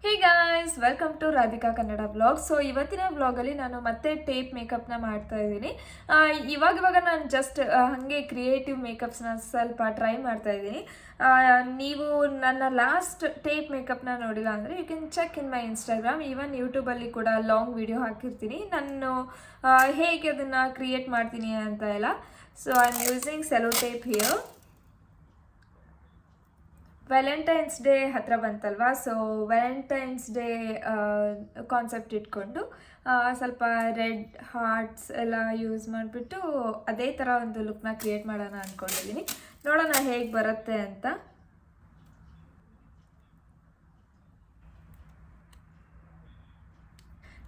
Hey guys, welcome to Radhika Kannada blog. So ಇವತ್ತಿನ ಬ್ಲಾಗಲ್ಲಿ ನಾನು ಮತ್ತೆ ಟೇಪ್ ಮೇಕಪ್ನ ಮಾಡ್ತಾ ಇದ್ದೀನಿ. ಇವಾಗ ನಾನು ಜಸ್ಟ್ ಹಾಗೆ ಕ್ರಿಯೇಟಿವ್ ಮೇಕಪ್ಸ್ನ ಸ್ವಲ್ಪ ಟ್ರೈ ಮಾಡ್ತಾ ಇದ್ದೀನಿ. ನೀವು ನನ್ನ ಲಾಸ್ಟ್ ಟೇಪ್ ಮೇಕಪ್ನ ನೋಡಿಲ್ಲ ಅಂದರೆ you can check in my Instagram. Even ಯೂಟ್ಯೂಬಲ್ಲಿ ಕೂಡ ಲಾಂಗ್ ವಿಡಿಯೋ ಹಾಕಿರ್ತೀನಿ ನಾನು ಹೇಗೆ ಅದನ್ನು ಕ್ರಿಯೇಟ್ ಮಾಡ್ತೀನಿ ಅಂತ ಎಲ್ಲ. So I am using cello tape here. Valentine's day ಹತ್ರ ಬಂತಲ್ವಾ, ಸೊ ವ್ಯಾಲೆಂಟೈನ್ಸ್ ಡೇ ಕಾನ್ಸೆಪ್ಟ್ ಇಟ್ಕೊಂಡು ಸ್ವಲ್ಪ ರೆಡ್ ಹಾರ್ಟ್ಸ್ ಎಲ್ಲ ಯೂಸ್ ಮಾಡಿಬಿಟ್ಟು ಅದೇ ಥರ ಒಂದು ಲುಕ್ನ ಕ್ರಿಯೇಟ್ ಮಾಡೋಣ ಅಂದ್ಕೊಂಡಿದ್ದೀನಿ. ನೋಡೋಣ ಹೇಗೆ ಬರುತ್ತೆ ಅಂತ.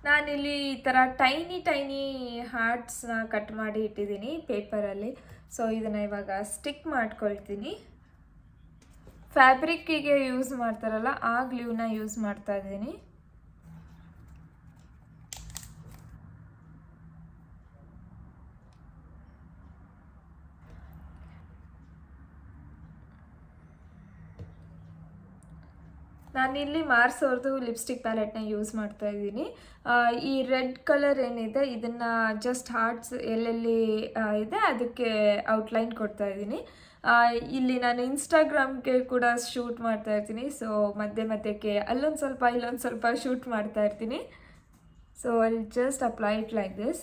ನಾನಿಲ್ಲಿ ಈ ಥರ ಟೈನಿ ಹಾರ್ಟ್ಸ್ನ ಕಟ್ ಮಾಡಿ ಇಟ್ಟಿದ್ದೀನಿ ಪೇಪರಲ್ಲಿ. ಸೊ ಇದನ್ನು ಇವಾಗ ಸ್ಟಿಕ್ ಮಾಡ್ಕೊಳ್ತೀನಿ. ಫ್ಯಾಬ್ರಿಕ್ಕಿಗೆ ಯೂಸ್ ಮಾಡ್ತಾರಲ್ಲ ಆ ಗ್ಲೂನ ಯೂಸ್ ಮಾಡ್ತಾ ಇದ್ದೀನಿ. ನಾನಿಲ್ಲಿ ಮಾರ್ಸ್ ಅವ್ರದ್ದು ಲಿಪ್ಸ್ಟಿಕ್ ಪ್ಯಾಲೆಟ್ನ ಯೂಸ್ ಮಾಡ್ತಾ ಇದ್ದೀನಿ. ಈ ರೆಡ್ ಕಲರ್ ಏನಿದೆ ಇದನ್ನು ಜಸ್ಟ್ ಹಾರ್ಟ್ಸ್ ಎಲ್ಲೆಲ್ಲಿ ಇದೆ ಅದಕ್ಕೆ ಔಟ್ಲೈನ್ ಕೊಡ್ತಾ ಇದ್ದೀನಿ. ಇಲ್ಲಿ ನಾನು ಇನ್ಸ್ಟಾಗ್ರಾಮ್ಗೆ ಕೂಡ ಶೂಟ್ ಮಾಡ್ತಾ ಇರ್ತೀನಿ. ಸೊ ಮಧ್ಯಕ್ಕೆ ಅಲ್ಲೊಂದು ಸ್ವಲ್ಪ ಇಲ್ಲೊಂದು ಸ್ವಲ್ಪ ಶೂಟ್ ಮಾಡ್ತಾ ಇರ್ತೀನಿ. So I just apply it like this.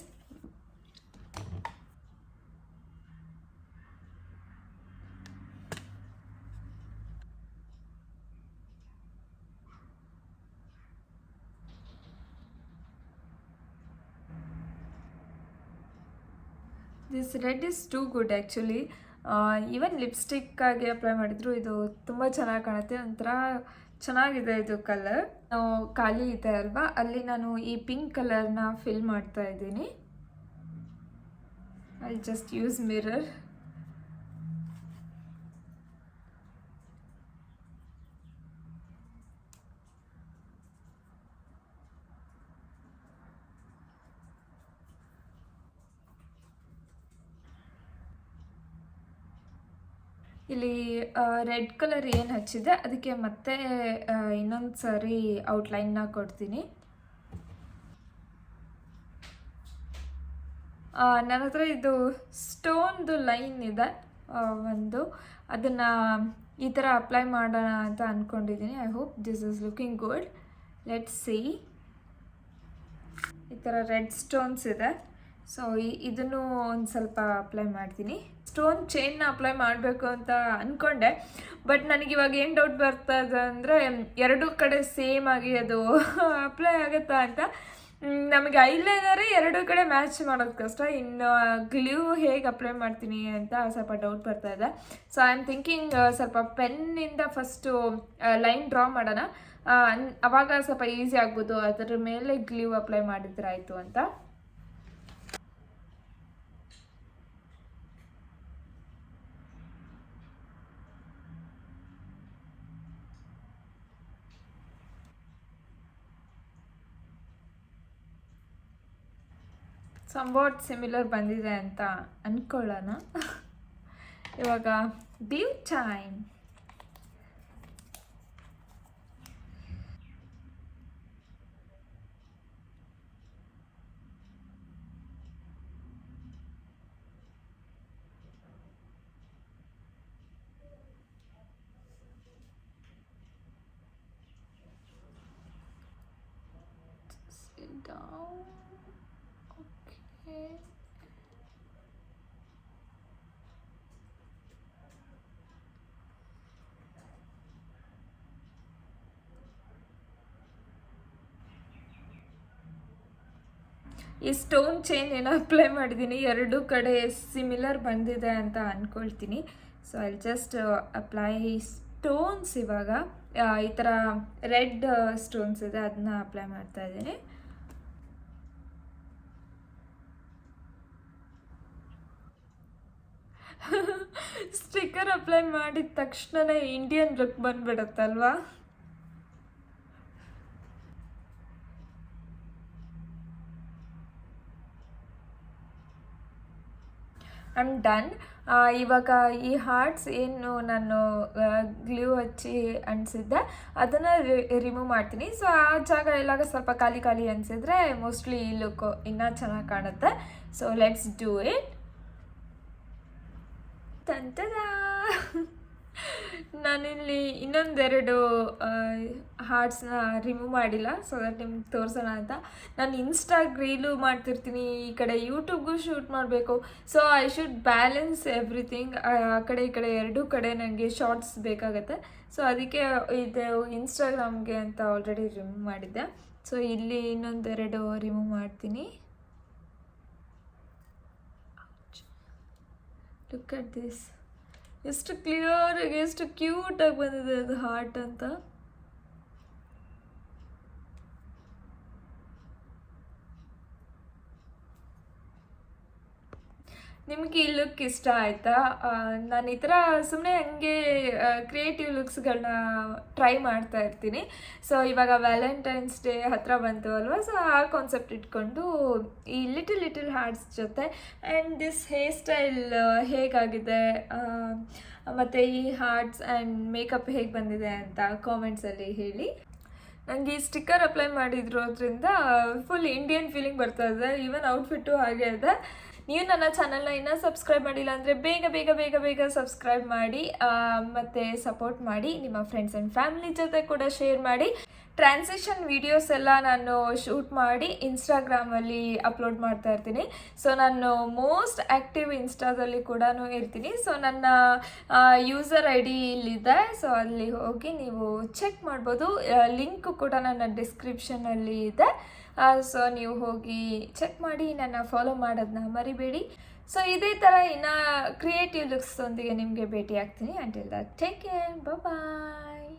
This red is too good actually. Even ಲಿಪ್ಸ್ಟಿಕ್ಕಾಗಿ ಅಪ್ಲೈ ಮಾಡಿದ್ರು ಇದು ತುಂಬ ಚೆನ್ನಾಗಿ ಕಾಣುತ್ತೆ. ಒಂಥರ ಚೆನ್ನಾಗಿದೆ ಇದು ಕಲರ್. ಖಾಲಿ ಇದೆ ಅಲ್ವಾ, ಅಲ್ಲಿ ನಾನು ಈ ಪಿಂಕ್ ಕಲರ್ನ ಫಿಲ್ ಮಾಡ್ತಾ ಇದ್ದೀನಿ. I just use mirror. ಇಲ್ಲಿ ರೆಡ್ ಕಲರ್ ಏನು ಹಚ್ಚಿದೆ ಅದಕ್ಕೆ ಮತ್ತೆ ಇನ್ನೊಂದು ಸಾರಿ ಔಟ್ಲೈನ್ನ ಕೊಡ್ತೀನಿ. ನನ್ನ ಹತ್ರ ಇದು ಸ್ಟೋನ್ದು ಲೈನ್ ಇದೆ ಒಂದು, ಅದನ್ನು ಈ ಥರ ಅಪ್ಲೈ ಮಾಡೋಣ ಅಂತ ಅಂದ್ಕೊಂಡಿದ್ದೀನಿ. I hope this is looking good. Let's see. ಈ ಥರ ರೆಡ್ ಸ್ಟೋನ್ಸ್ ಇದೆ. ಸೊ ಇದನ್ನು ಒಂದು ಸ್ವಲ್ಪ ಅಪ್ಲೈ ಮಾಡ್ತೀನಿ. ಸ್ಟೋನ್ ಚೈನ್ನ ಅಪ್ಲೈ ಮಾಡಬೇಕು ಅಂತ ಅಂದ್ಕೊಂಡೆ, ಬಟ್ ನನಗಿವಾಗ ಏನು ಡೌಟ್ ಬರ್ತದೆ ಅಂದರೆ ಎರಡೂ ಕಡೆ ಸೇಮ್ ಆಗಿ ಅದು ಅಪ್ಲೈ ಆಗುತ್ತಾ ಅಂತ. ನಮಗೆ ಐಲೈನರೇ ಎರಡೂ ಕಡೆ ಮ್ಯಾಚ್ ಮಾಡೋದು ಕಷ್ಟ, ಇನ್ನು ಗ್ಲೂ ಹೇಗೆ ಅಪ್ಲೈ ಮಾಡ್ತೀನಿ ಅಂತ ಸ್ವಲ್ಪ ಡೌಟ್ ಬರ್ತಾ ಇದೆ. ಸೊ ಐ ಆಮ್ ಥಿಂಕಿಂಗ್ ಸ್ವಲ್ಪ ಪೆನ್ನಿಂದ ಫಸ್ಟು ಲೈನ್ ಡ್ರಾ ಮಾಡೋಣ, ಅವಾಗ ಸ್ವಲ್ಪ ಈಸಿ ಆಗ್ಬೋದು. ಅದರ ಮೇಲೆ ಗ್ಲೂ ಅಪ್ಲೈ ಮಾಡಿದ್ರೆ ಆಯಿತು ಅಂತ. ಸಂವಾಟ್ ಸಿಮಿಲರ್ ಬಂದಿದೆ ಅಂತ ಅಂದ್ಕೊಳ್ಳೋಣ. ಇವಾಗ glue time. Sit down. Okay. ಈ ಸ್ಟೋನ್ ಚೈನ್ ಏನೋ ಅಪ್ಲೈ ಮಾಡಿದ್ದೀನಿ, ಎರಡೂ ಕಡೆ ಸಿಮಿಲರ್ ಬಂದಿದೆ ಅಂತ ಅಂದ್ಕೊಳ್ತೀನಿ. So I just apply stones. ಇವಾಗ ಈ ಥರ ರೆಡ್ ಸ್ಟೋನ್ಸ್ ಇದೆ ಅದನ್ನ ಅಪ್ಲೈ ಮಾಡ್ತಾ ಇದ್ದೀನಿ. ಸ್ಟಿಕ್ಕರ್ ಅಪ್ಲೈ ಮಾಡಿದ ತಕ್ಷಣನೇ ಇಂಡಿಯನ್ ಲುಕ್ ಬಂದ್ಬಿಡುತ್ತಲ್ವಾ. I am done. ಇವಾಗ ಈ ಹಾರ್ಟ್ಸ್ ಏನು ನಾನು ಗ್ಲೂ ಹಚ್ಚಿ ಅಂಟಿಸಿದ್ದೆ ಅದನ್ನು ರಿಮೂವ್ ಮಾಡ್ತೀನಿ. ಸೊ ಆ ಜಾಗ ಎಲ್ಲ ಸ್ವಲ್ಪ ಖಾಲಿ ಖಾಲಿ ಅನಿಸಿದ್ರೆ ಮೋಸ್ಟ್ಲಿ ಈ ಲುಕ್ಕು ಇನ್ನೂ ಚೆನ್ನಾಗಿ ಕಾಣುತ್ತೆ. So let's do it. ತಂತದ ನಾನಿಲ್ಲಿ ಇನ್ನೊಂದೆರಡು ಹಾರ್ಟ್ಸ್ನ ರಿಮೂವ್ ಮಾಡಿಲ್ಲ, ಸೊ ದಟ್ ನಿಮ್ಗೆ ತೋರಿಸೋಣ ಅಂತ. ನಾನು ಇನ್ಸ್ಟಾಗ್ ರೀಲು ಮಾಡ್ತಿರ್ತೀನಿ, ಈ ಕಡೆ ಯೂಟ್ಯೂಬ್ಗೂ ಶೂಟ್ ಮಾಡಬೇಕು. So I should balance everything. ಆ ಕಡೆ ಈ ಕಡೆ ಎರಡೂ ಕಡೆ ನನಗೆ ಶಾರ್ಟ್ಸ್ ಬೇಕಾಗತ್ತೆ. ಸೊ ಅದಕ್ಕೆ ಇದು ಇನ್ಸ್ಟಾಗ್ರಾಮ್ಗೆ ಅಂತ ಆಲ್ರೆಡಿ ರಿಮೂವ್ ಮಾಡಿದ್ದೆ. ಸೊ ಇಲ್ಲಿ ಇನ್ನೊಂದೆರಡು ರಿಮೂವ್ ಮಾಡ್ತೀನಿ. ಲುಕ್ ಅಟ್ ದಿಸ್, ಎಷ್ಟು ಕ್ಲಿಯರಾಗಿ ಎಷ್ಟು ಕ್ಯೂಟಾಗಿ ಬಂದಿದೆ ಅದು ಹಾರ್ಟ್ ಅಂತ. ನಿಮಗೆ ಈ ಲುಕ್ ಇಷ್ಟ ಆಯಿತಾ? ನಾನು ಈ ಥರ ಸುಮ್ಮನೆ ಹಂಗೆ ಕ್ರಿಯೇಟಿವ್ ಲುಕ್ಸ್ಗಳನ್ನ ಟ್ರೈ ಮಾಡ್ತಾ ಇರ್ತೀನಿ. ಸೊ ಇವಾಗ ವ್ಯಾಲೆಂಟೈನ್ಸ್ ಡೇ ಹತ್ತಿರ ಬಂತು ಅಲ್ವಾ, ಸೊ ಆ ಕಾನ್ಸೆಪ್ಟ್ ಇಟ್ಕೊಂಡು ಈ ಲಿಟಲ್ ಹಾರ್ಟ್ಸ್ ಜೊತೆ ಆ್ಯಂಡ್ ದಿಸ್ ಹೇರ್ ಸ್ಟೈಲ್ ಹೇಗಾಗಿದೆ ಮತ್ತು ಈ ಹಾರ್ಟ್ಸ್ ಆ್ಯಂಡ್ ಮೇಕಪ್ ಹೇಗೆ ಬಂದಿದೆ ಅಂತ ಕಾಮೆಂಟ್ಸಲ್ಲಿ ಹೇಳಿ. ನನಗೆ ಈ ಸ್ಟಿಕ್ಕರ್ ಅಪ್ಲೈ ಮಾಡಿದ್ರೋದ್ರಿಂದ ಫುಲ್ ಇಂಡಿಯನ್ ಫೀಲಿಂಗ್ ಬರ್ತಾ ಇದೆ. ಈವನ್ ಔಟ್ಫಿಟ್ಟು ಹಾಗೆ ಇದೆ. ನೀವು ನನ್ನ ಚಾನಲ್ನ ಇನ್ನೂ ಸಬ್ಸ್ಕ್ರೈಬ್ ಮಾಡಿಲ್ಲ ಅಂದರೆ ಬೇಗ ಬೇಗ ಬೇಗ ಬೇಗ ಸಬ್ಸ್ಕ್ರೈಬ್ ಮಾಡಿ ಮತ್ತು ಸಪೋರ್ಟ್ ಮಾಡಿ. ನಿಮ್ಮ ಫ್ರೆಂಡ್ಸ್ ಆ್ಯಂಡ್ ಫ್ಯಾಮಿಲಿ ಜೊತೆ ಕೂಡ ಶೇರ್ ಮಾಡಿ. ಟ್ರಾನ್ಸಿಷನ್ ವೀಡಿಯೋಸ್ ಎಲ್ಲ ನಾನು ಶೂಟ್ ಮಾಡಿ ಇನ್ಸ್ಟಾಗ್ರಾಮಲ್ಲಿ ಅಪ್ಲೋಡ್ ಮಾಡ್ತಾ ಇರ್ತೀನಿ. ಸೊ ನಾನು ಮೋಸ್ಟ್ ಆ್ಯಕ್ಟಿವ್ ಇನ್ಸ್ಟಾದಲ್ಲಿ ಕೂಡ ಇರ್ತೀನಿ. ಸೊ ನನ್ನ ಯೂಸರ್ ಐ ಡಿ ಇಲ್ಲಿದೆ, ಸೊ ಅಲ್ಲಿ ಹೋಗಿ ನೀವು ಚೆಕ್ ಮಾಡ್ಬೋದು. ಲಿಂಕು ಕೂಡ ನನ್ನ ಡಿಸ್ಕ್ರಿಪ್ಷನಲ್ಲಿ ಇದೆ. ಸೊ ನೀವು ಹೋಗಿ ಚೆಕ್ ಮಾಡಿ, ನನ್ನ ಫಾಲೋ ಮಾಡೋದನ್ನ ಮರಿಬೇಡಿ. ಸೊ ಇದೇ ಥರ ಇನ್ನು ಕ್ರಿಯೇಟಿವ್ ಲುಕ್ಸೊಂದಿಗೆ ನಿಮಗೆ ಭೇಟಿ ಆಗ್ತೀನಿ. Until that take care, bye.